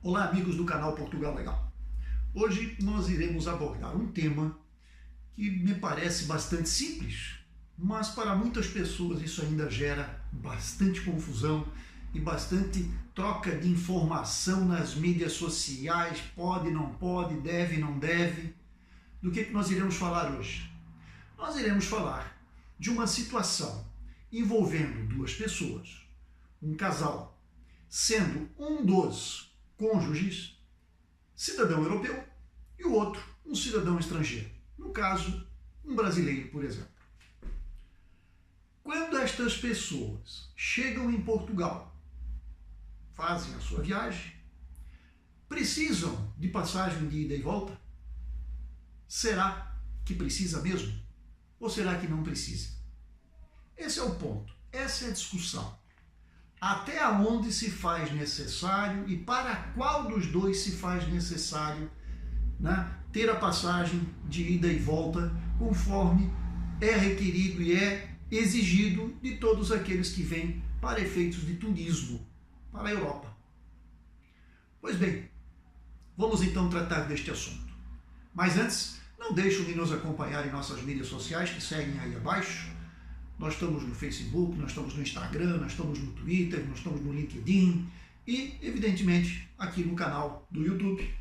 Olá, amigos do canal Portugal Legal. Hoje nós iremos abordar um tema que me parece bastante simples, mas para muitas pessoas isso ainda gera bastante confusão e bastante troca de informação nas mídias sociais, pode, não pode, deve, não deve. Do que nós iremos falar hoje? Nós iremos falar de uma situação envolvendo duas pessoas, um casal, sendo um dos cônjuges cidadão europeu e o outro um cidadão estrangeiro, no caso, um brasileiro, por exemplo. Quando estas pessoas chegam em Portugal, fazem a sua viagem, precisam de passagem de ida e volta? Será que precisa mesmo? Ou será que não precisa? Esse é o ponto, essa é a discussão. Até onde se faz necessário e para qual dos dois se faz necessário, né, ter a passagem de ida e volta conforme é requerido e é exigido de todos aqueles que vêm para efeitos de turismo para a Europa. Pois bem, vamos então tratar deste assunto. Mas antes, não deixem de nos acompanhar em nossas mídias sociais que seguem aí abaixo. Nós estamos no Facebook, nós estamos no Instagram, nós estamos no Twitter, nós estamos no LinkedIn e, evidentemente, aqui no canal do YouTube,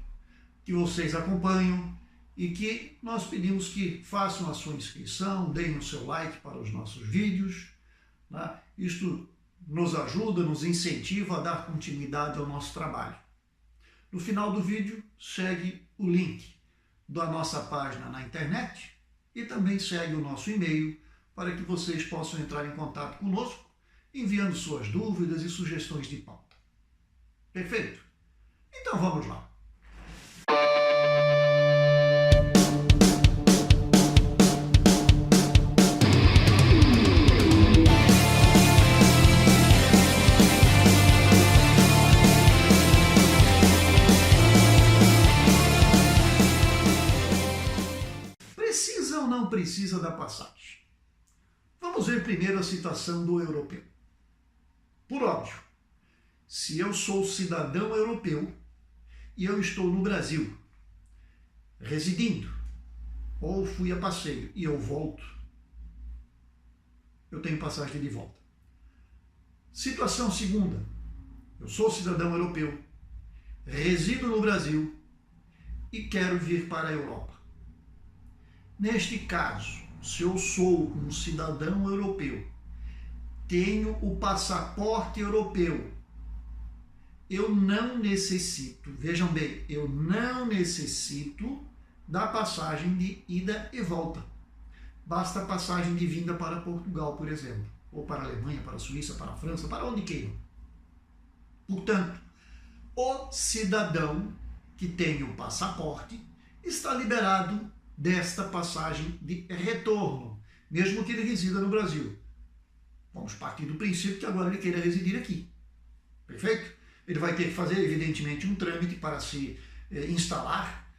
que vocês acompanham e que nós pedimos que façam a sua inscrição, deem o seu like para os nossos vídeos, né? Isto nos ajuda, nos incentiva a dar continuidade ao nosso trabalho. No final do vídeo, segue o link da nossa página na internet e também segue o nosso e-mail para que vocês possam entrar em contato conosco, enviando suas dúvidas e sugestões de pauta. Perfeito? Então vamos lá. Precisa ou não precisa da passagem? Vamos ver primeiro a situação do europeu. Por óbvio, se eu sou cidadão europeu e eu estou no Brasil, residindo, ou fui a passeio e eu volto, eu tenho passagem de volta. Situação segunda, eu sou cidadão europeu, resido no Brasil e quero vir para a Europa. Neste caso, se eu sou um cidadão europeu, tenho o passaporte europeu, eu não necessito, vejam bem, eu não necessito da passagem de ida e volta. Basta a passagem de vinda para Portugal, por exemplo, ou para a Alemanha, para a Suíça, para a França, para onde queiram. Portanto, o cidadão que tem o passaporte está liberado desta passagem de retorno, mesmo que ele resida no Brasil. Vamos partir do princípio que agora ele queira residir aqui. Perfeito? Ele vai ter que fazer, evidentemente, um trâmite para se instalar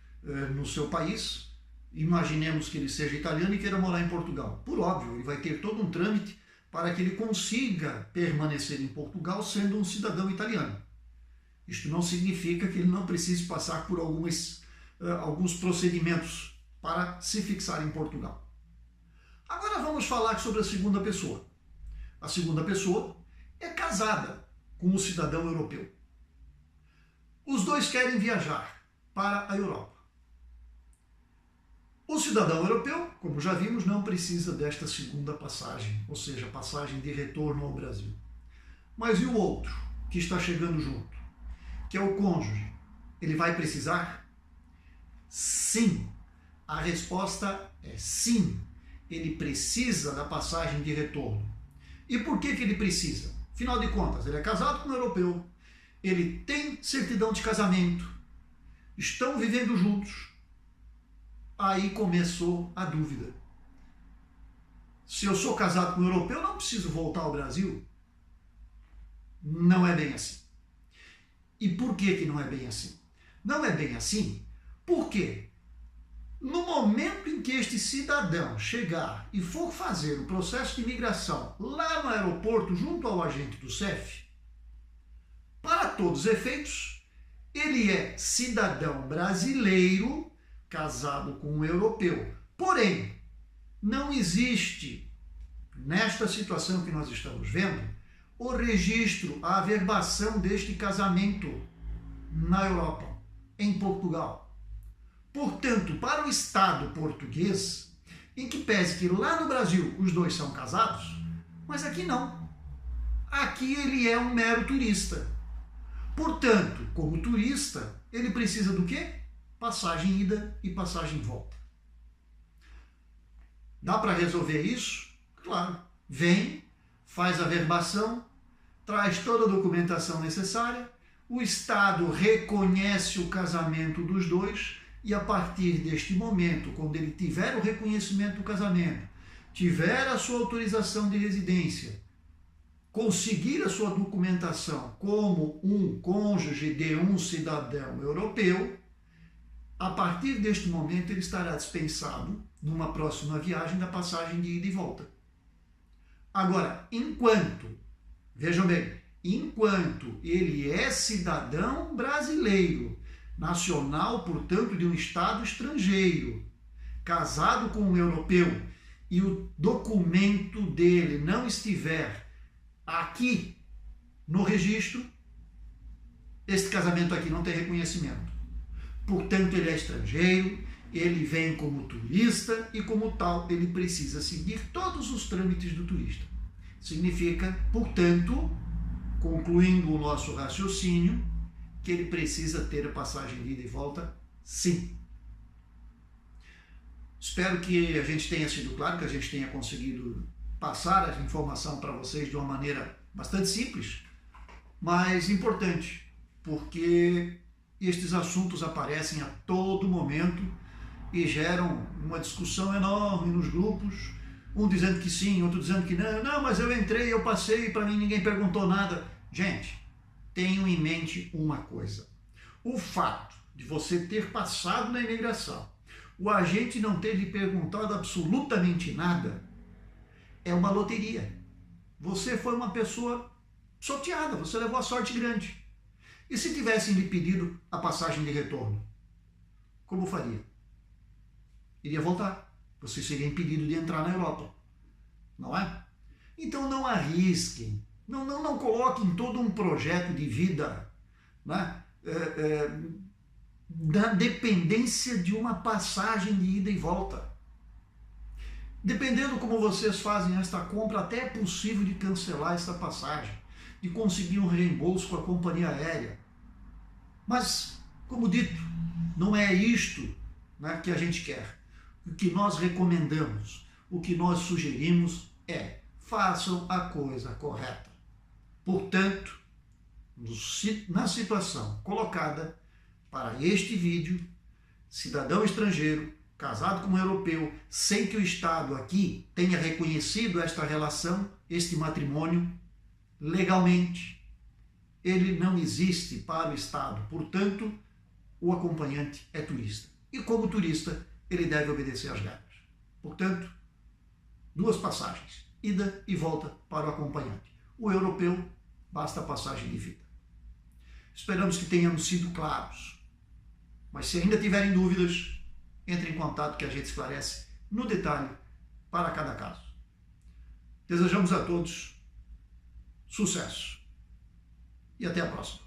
no seu país. Imaginemos que ele seja italiano e queira morar em Portugal. Por óbvio, ele vai ter todo um trâmite para que ele consiga permanecer em Portugal sendo um cidadão italiano. Isto não significa que ele não precise passar por alguns procedimentos para se fixar em Portugal. Agora vamos falar sobre a segunda pessoa. A segunda pessoa é casada com um cidadão europeu. Os dois querem viajar para a Europa. O cidadão europeu, como já vimos, não precisa desta segunda passagem, ou seja, passagem de retorno ao Brasil. Mas e o outro, que está chegando junto, que é o cônjuge, ele vai precisar? Sim. A resposta é sim, ele precisa da passagem de retorno. E por que ele precisa? Afinal de contas, ele é casado com um europeu, ele tem certidão de casamento, estão vivendo juntos. Aí começou a dúvida. Se eu sou casado com um europeu, não preciso voltar ao Brasil? Não é bem assim. E por que não é bem assim? Não é bem assim porque no momento em que este cidadão chegar e for fazer o processo de imigração lá no aeroporto junto ao agente do CEF, para todos os efeitos, Ele é cidadão brasileiro casado com um europeu. Porém, não existe, nesta situação que nós estamos vendo, o registro, a averbação deste casamento na Europa, em Portugal. Portanto, para o Estado português, em que pese que lá no Brasil os dois são casados, mas aqui não. Aqui ele é um mero turista. Portanto, como turista, ele precisa do quê? Passagem ida e passagem volta. Dá para resolver isso? Claro. Vem, faz a averbação, traz toda a documentação necessária, o Estado reconhece o casamento dos dois e a partir deste momento, quando ele tiver o reconhecimento do casamento, tiver a sua autorização de residência, conseguir a sua documentação como um cônjuge de um cidadão europeu, a partir deste momento ele estará dispensado, numa próxima viagem, da passagem de ida e volta. Agora, vejam bem, enquanto ele é cidadão brasileiro, nacional, portanto, de um Estado estrangeiro, casado com um europeu, e o documento dele não estiver aqui no registro, este casamento aqui não tem reconhecimento. Portanto, ele é estrangeiro, ele vem como turista e, como tal, ele precisa seguir todos os trâmites do turista. Significa, portanto, concluindo o nosso raciocínio, que ele precisa ter a passagem de ida e volta, sim. Espero que a gente tenha sido claro, que a gente tenha conseguido passar essa informação para vocês de uma maneira bastante simples, mas importante, porque estes assuntos aparecem a todo momento e geram uma discussão enorme nos grupos, um dizendo que sim, outro dizendo que não, mas eu entrei, eu passei, para mim ninguém perguntou nada. Gente, tenham em mente uma coisa: o fato de você ter passado na imigração, o agente não ter lhe perguntado absolutamente nada, é uma loteria. Você foi uma pessoa sorteada, você levou a sorte grande. E se tivessem lhe pedido a passagem de retorno, como faria? Iria voltar. Você seria impedido de entrar na Europa, não é? Então não arrisquem, não coloquem todo um projeto de vida, né, da dependência de uma passagem de ida e volta. Dependendo como vocês fazem esta compra, até é possível de cancelar esta passagem, de conseguir um reembolso com a companhia aérea. Mas, como dito, não é isto, né, que a gente quer. O que nós recomendamos, o que nós sugerimos é: façam a coisa correta. Portanto, na situação colocada para este vídeo, cidadão estrangeiro, casado com um europeu, sem que o Estado aqui tenha reconhecido esta relação, este matrimônio, legalmente, ele não existe para o Estado. Portanto, o acompanhante é turista. E como turista, ele deve obedecer às regras. Portanto, 2 passagens, ida e volta para o acompanhante. O europeu, basta a passagem de vida. Esperamos que tenhamos sido claros. Mas se ainda tiverem dúvidas, entre em contato que a gente esclarece no detalhe para cada caso. Desejamos a todos sucesso e até a próxima.